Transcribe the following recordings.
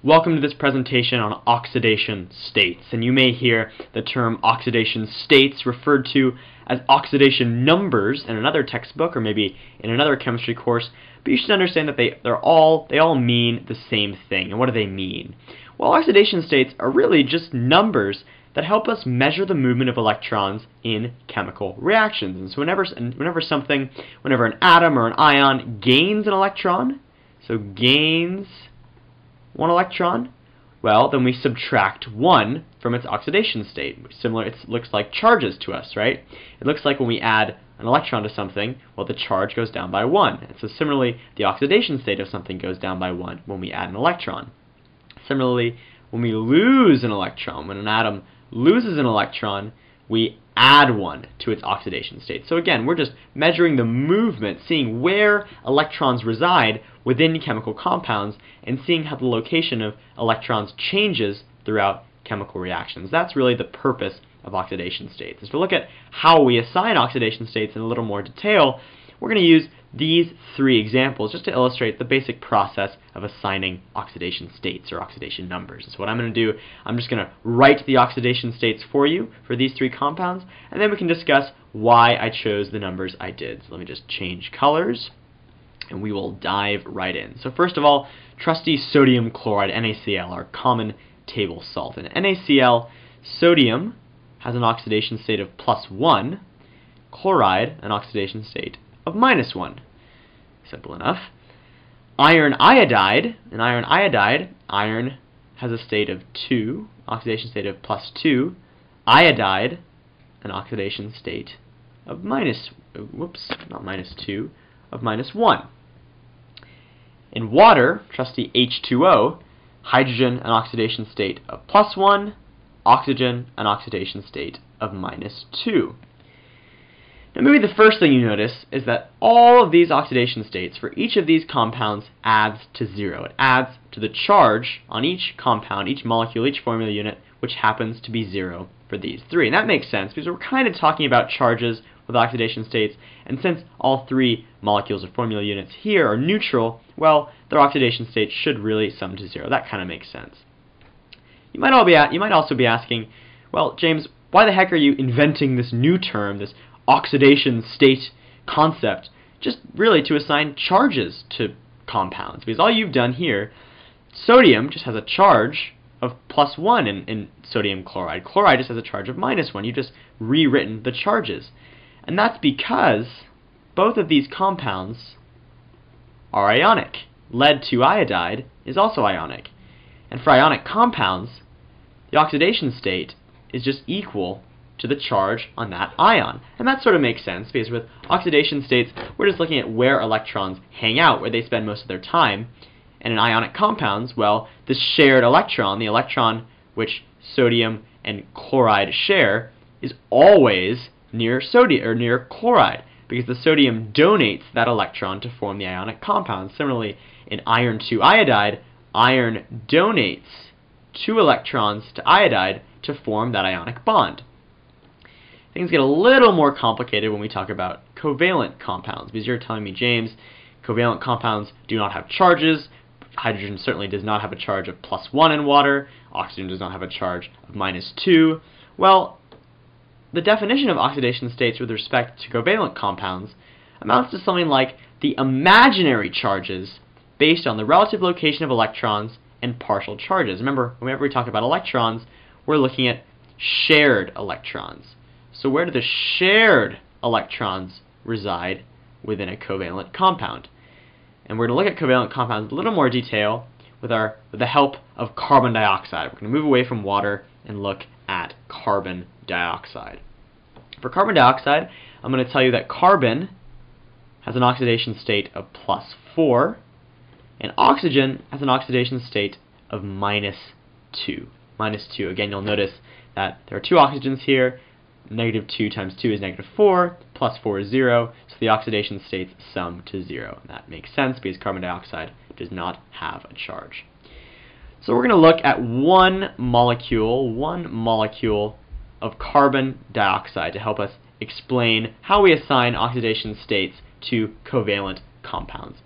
Welcome to this presentation on oxidation states, and you may hear the term oxidation states referred to as oxidation numbers in another textbook or maybe in another chemistry course, but you should understand that they all mean the same thing. And what do they mean? Well, oxidation states are really just numbers that help us measure the movement of electrons in chemical reactions. And so whenever an atom or an ion gains an electron, so gains one electron, well, then we subtract one from its oxidation state. Similar, it looks like charges to us, right? It looks like when we add an electron to something, well, the charge goes down by 1. And so similarly, the oxidation state of something goes down by 1 when we add an electron. Similarly, when we lose an electron, when an atom loses an electron, we add 1 to its oxidation state. So again, we're just measuring the movement, seeing where electrons reside within chemical compounds, and seeing how the location of electrons changes throughout chemical reactions. That's really the purpose of oxidation states. As we look at how we assign oxidation states in a little more detail, we're going to use these 3 examples just to illustrate the basic process of assigning oxidation states or oxidation numbers. And so what I'm going to do, I'm just going to write the oxidation states for you for these 3 compounds, and then we can discuss why I chose the numbers I did. So let me just change colors, and we will dive right in. So first of all, trusty sodium chloride, NaCl, our common table salt. And NaCl, sodium has an oxidation state of +1, chloride an oxidation state of -1. Simple enough. Iron iodide, iron has a state of 2, oxidation state of +2, iodide an oxidation state of -2, of -1. In water, trusty H2O, hydrogen an oxidation state of +1, oxygen an oxidation state of -2. Now maybe the first thing you notice is that all of these oxidation states for each of these compounds adds to 0. It adds to the charge on each compound, each molecule, each formula unit, which happens to be 0 for these 3. And that makes sense because we're kind of talking about charges with oxidation states, and since all 3 molecules or formula units here are neutral, well, their oxidation states should really sum to 0. That kind of makes sense. You might also be asking, well, James, why the heck are you inventing this new term, this oxidation state concept, just really to assign charges to compounds? Because all you've done here, sodium just has a charge of +1 in sodium chloride. Chloride just has a charge of -1. You've just rewritten the charges. And that's because both of these compounds are ionic. Lead 2 iodide is also ionic. And for ionic compounds, the oxidation state is just equal to the charge on that ion. And that sort of makes sense because with oxidation states, we're just looking at where electrons hang out, where they spend most of their time. And in ionic compounds, well, the shared electron, the electron which sodium and chloride share, is always near sodium or near chloride, because the sodium donates that electron to form the ionic compound. Similarly, in iron 2 iodide, iron donates 2 electrons to iodide to form that ionic bond. Things get a little more complicated when we talk about covalent compounds, because you're telling me, James, covalent compounds do not have charges. Hydrogen certainly does not have a charge of +1 in water. Oxygen does not have a charge of -2. Well, the definition of oxidation states with respect to covalent compounds amounts to something like the imaginary charges based on the relative location of electrons and partial charges. Remember, whenever we talk about electrons, we're looking at shared electrons. So where do the shared electrons reside within a covalent compound? And we're going to look at covalent compounds in a little more detail with the help of carbon dioxide. We're going to move away from water and look at carbon dioxide. For carbon dioxide, I'm going to tell you that carbon has an oxidation state of +4, and oxygen has an oxidation state of -2. Again, you'll notice that there are 2 oxygens here. -2 times 2 is -4, +4 is 0, so the oxidation states sum to 0. And that makes sense because carbon dioxide does not have a charge. So we're going to look at one molecule of carbon dioxide to help us explain how we assign oxidation states to covalent compounds.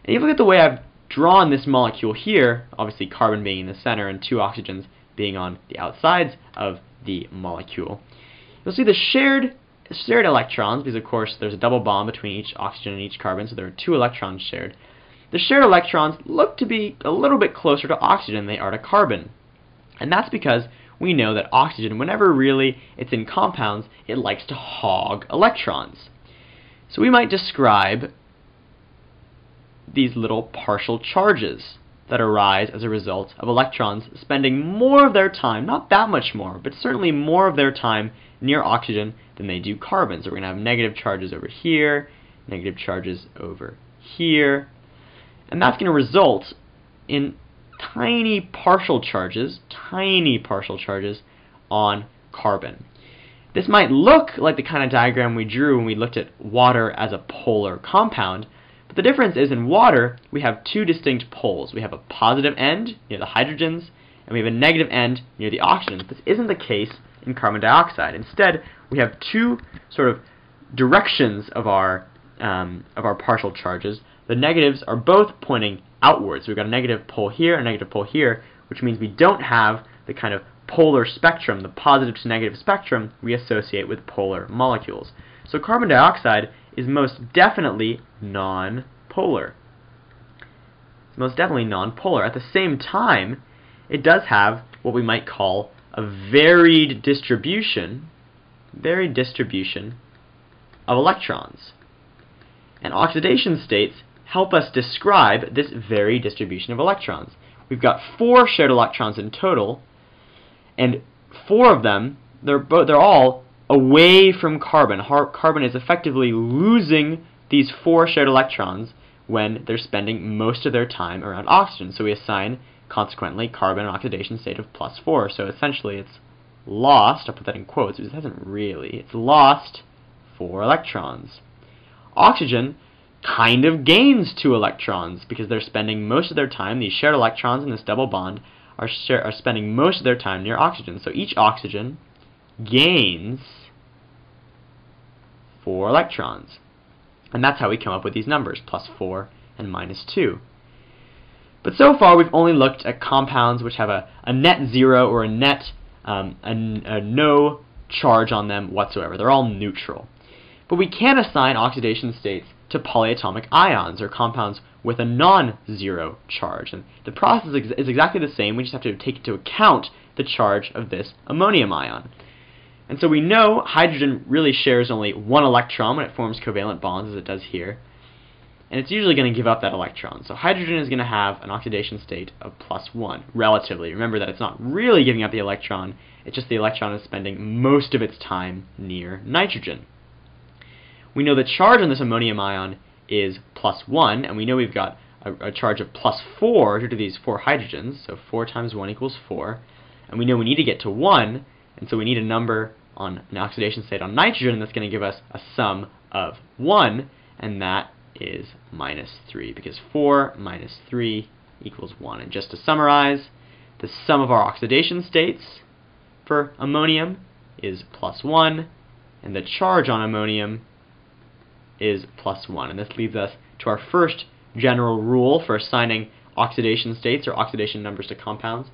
And if you look at the way I've drawn this molecule here, obviously carbon being in the center and 2 oxygens being on the outsides of the molecule, you'll see the shared electrons, because of course there's a double bond between each oxygen and each carbon, so there are 2 electrons shared. The shared electrons look to be a little bit closer to oxygen than they are to carbon. And that's because we know that oxygen, whenever really it's in compounds, it likes to hog electrons. So we might describe these little partial charges that arise as a result of electrons spending more of their time, not that much more, but certainly more of their time near oxygen than they do carbon. So we're going to have negative charges over here, negative charges over here, and that's going to result in tiny partial charges on carbon. This might look like the kind of diagram we drew when we looked at water as a polar compound, but the difference is in water we have 2 distinct poles. We have a positive end near the hydrogens, and we have a negative end near the oxygens. This isn't the case in carbon dioxide. Instead, we have 2 sort of directions of our partial charges. The negatives are both pointing outwards. So we've got a negative pole here, a negative pole here, which means we don't have the kind of polar spectrum, the positive to negative spectrum we associate with polar molecules. So carbon dioxide is most definitely non-polar. It's most definitely non-polar. At the same time, it does have what we might call a varied distribution of electrons. And oxidation states help us describe this varied distribution of electrons. We've got 4 shared electrons in total, and 4 of them, they're all away from carbon. Carbon is effectively losing these 4 shared electrons when they're spending most of their time around oxygen. So we assign, consequently, carbon an oxidation state of +4. So essentially it's lost, I'll put that in quotes, because it hasn't really, it's lost 4 electrons. Oxygen kind of gains 2 electrons because they're spending most of their time, these shared electrons in this double bond are spending most of their time near oxygen. So each oxygen gains 4 electrons. And that's how we come up with these numbers, +4 and -2. But so far we've only looked at compounds which have a net 0 or a net no charge on them whatsoever. They're all neutral. But we can assign oxidation states to polyatomic ions, or compounds with a non-zero charge. And the process is exactly the same. We just have to take into account the charge of this ammonium ion. And so we know hydrogen really shares only 1 electron when it forms covalent bonds, as it does here. And it's usually going to give up that electron. So hydrogen is going to have an oxidation state of +1, relatively. Remember that it's not really giving up the electron, it's just the electron is spending most of its time near nitrogen. We know the charge on this ammonium ion is +1, and we know we've got a charge of +4 due to these 4 hydrogens, so 4 times 1 equals 4. And we know we need to get to 1, and so we need a number on an oxidation state on nitrogen that's going to give us a sum of 1, and that is -3, because 4 minus 3 equals 1. And just to summarize, the sum of our oxidation states for ammonium is +1, and the charge on ammonium is +1. And this leads us to our first general rule for assigning oxidation states or oxidation numbers to compounds.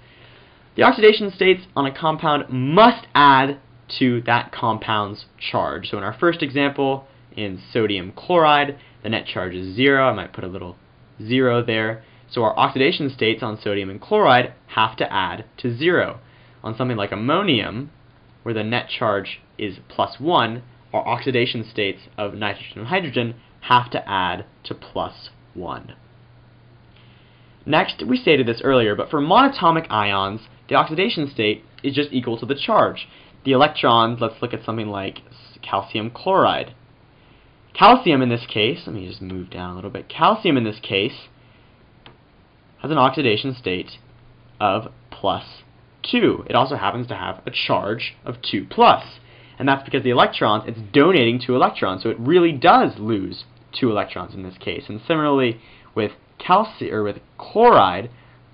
The oxidation states on a compound must add to that compound's charge. So in our first example, in sodium chloride, the net charge is 0. I might put a little 0 there. So our oxidation states on sodium and chloride have to add to 0. On something like ammonium, where the net charge is +1, our oxidation states of nitrogen and hydrogen have to add to +1. Next, we stated this earlier, but for monatomic ions, the oxidation state is just equal to the charge. The electrons, let's look at something like calcium chloride. Calcium in this case, let me just move down a little bit. Calcium in this case has an oxidation state of +2. It also happens to have a charge of 2+. And that's because the electrons, it's donating 2 electrons, so it really does lose 2 electrons in this case. And similarly with chloride,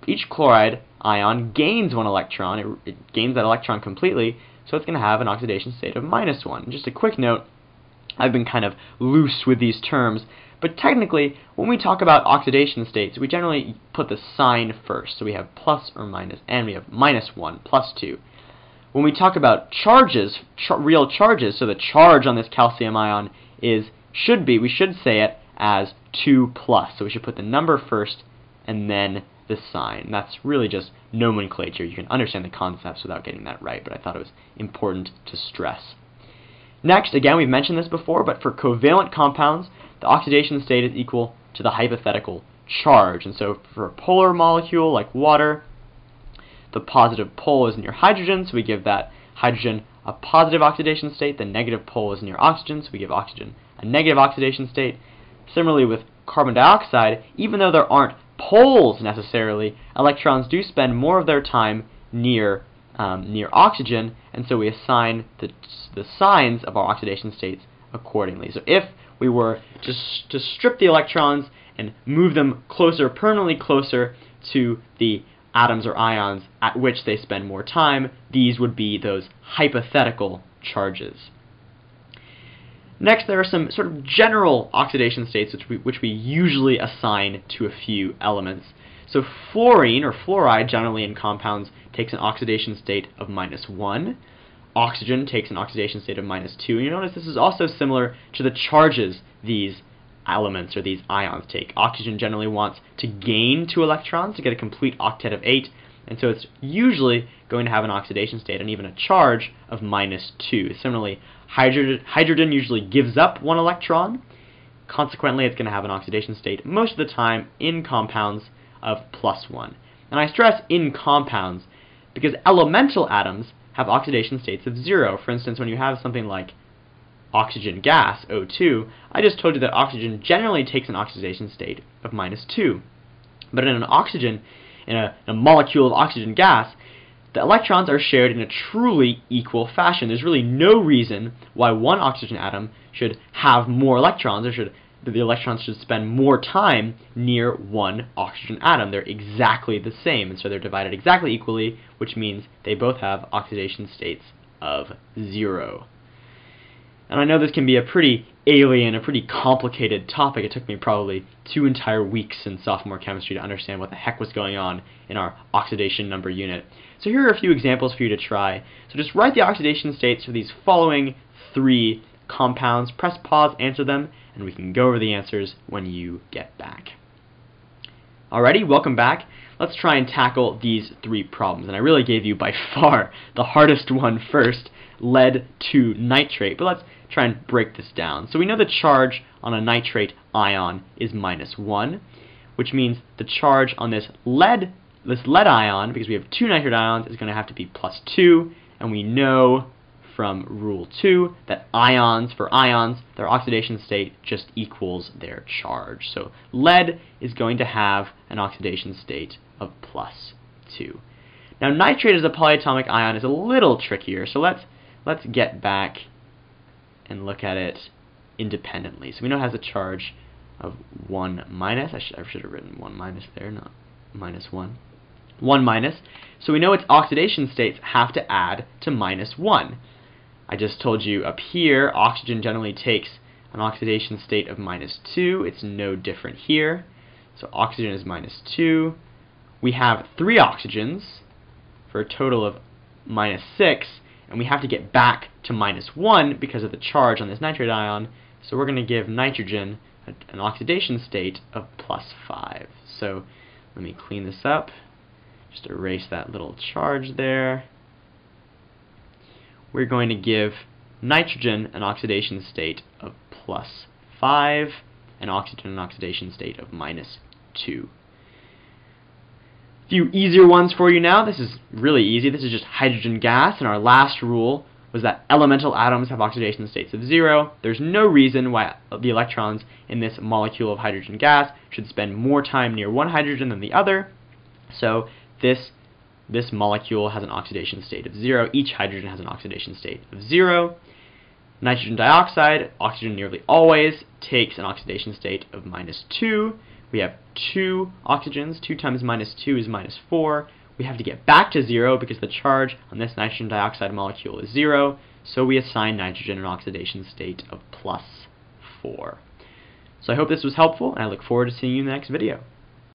each chloride ion gains 1 electron. It gains that electron completely, so it's going to have an oxidation state of -1. And just a quick note, I've been kind of loose with these terms, but technically, when we talk about oxidation states, we generally put the sign first. So we have plus or minus, and we have -1, +2. When we talk about charges, real charges, so the charge on this calcium ion we should say it as 2+. So we should put the number first and then the sign. That's really just nomenclature. You can understand the concepts without getting that right, but I thought it was important to stress. Next, again, we've mentioned this before, but for covalent compounds, the oxidation state is equal to the hypothetical charge. And so for a polar molecule like water, the positive pole is near hydrogen, so we give that hydrogen a positive oxidation state. The negative pole is near oxygen, so we give oxygen a negative oxidation state. Similarly with carbon dioxide, even though there aren't poles necessarily, electrons do spend more of their time near oxygen, and so we assign the signs of our oxidation states accordingly. So if we were to strip the electrons and move them permanently closer to the atoms or ions at which they spend more time, these would be those hypothetical charges. Next, there are some sort of general oxidation states which we usually assign to a few elements. So fluorine or fluoride generally in compounds takes an oxidation state of -1. Oxygen takes an oxidation state of -2. And you notice this is also similar to the charges these elements or these ions take. Oxygen generally wants to gain 2 electrons to get a complete octet of 8, and so it's usually going to have an oxidation state and even a charge of -2. Similarly, hydrogen usually gives up 1 electron. Consequently, it's going to have an oxidation state most of the time in compounds of +1. And I stress in compounds because elemental atoms have oxidation states of 0. For instance, when you have something like oxygen gas, O2, I just told you that oxygen generally takes an oxidation state of -2. But in a molecule of oxygen gas, the electrons are shared in a truly equal fashion. There's really no reason why one oxygen atom should have more electrons, or the electrons should spend more time near one oxygen atom. They're exactly the same, and so they're divided exactly equally, which means they both have oxidation states of 0. And I know this can be a pretty alien, a pretty complicated topic. It took me probably 2 entire weeks in sophomore chemistry to understand what the heck was going on in our oxidation number unit. So here are a few examples for you to try. So just write the oxidation states for these following 3 compounds, press pause, answer them, and we can go over the answers when you get back. Alrighty, welcome back. Let's try and tackle these 3 problems. And I really gave you by far the hardest one first, lead to nitrate. But let's try and break this down. So we know the charge on a nitrate ion is -1, which means the charge on this lead ion, because we have 2 nitrate ions, is going to have to be +2, and we know from rule 2 that for ions, their oxidation state just equals their charge. So lead is going to have an oxidation state of +2. Now nitrate as a polyatomic ion is a little trickier, so let's get back and look at it independently. So we know it has a charge of 1-. I should have written 1- there, not -1. 1-. So we know its oxidation states have to add to -1. I just told you up here, oxygen generally takes an oxidation state of -2. It's no different here. So oxygen is -2. We have 3 oxygens for a total of -6, and we have to get back to -1 because of the charge on this nitrate ion. So we're going to give nitrogen an oxidation state of +5. So let me clean this up. Just erase that little charge there. We're going to give nitrogen an oxidation state of +5 and oxygen an oxidation state of -2. A few easier ones for you now. This is really easy. This is just hydrogen gas, and our last rule was that elemental atoms have oxidation states of 0. There's no reason why the electrons in this molecule of hydrogen gas should spend more time near one hydrogen than the other. So this molecule has an oxidation state of 0. Each hydrogen has an oxidation state of 0. Nitrogen dioxide, oxygen nearly always takes an oxidation state of -2. We have 2 oxygens. 2 times -2 is -4. We have to get back to 0 because the charge on this nitrogen dioxide molecule is 0. so we assign nitrogen an oxidation state of +4. So I hope this was helpful, and I look forward to seeing you in the next video.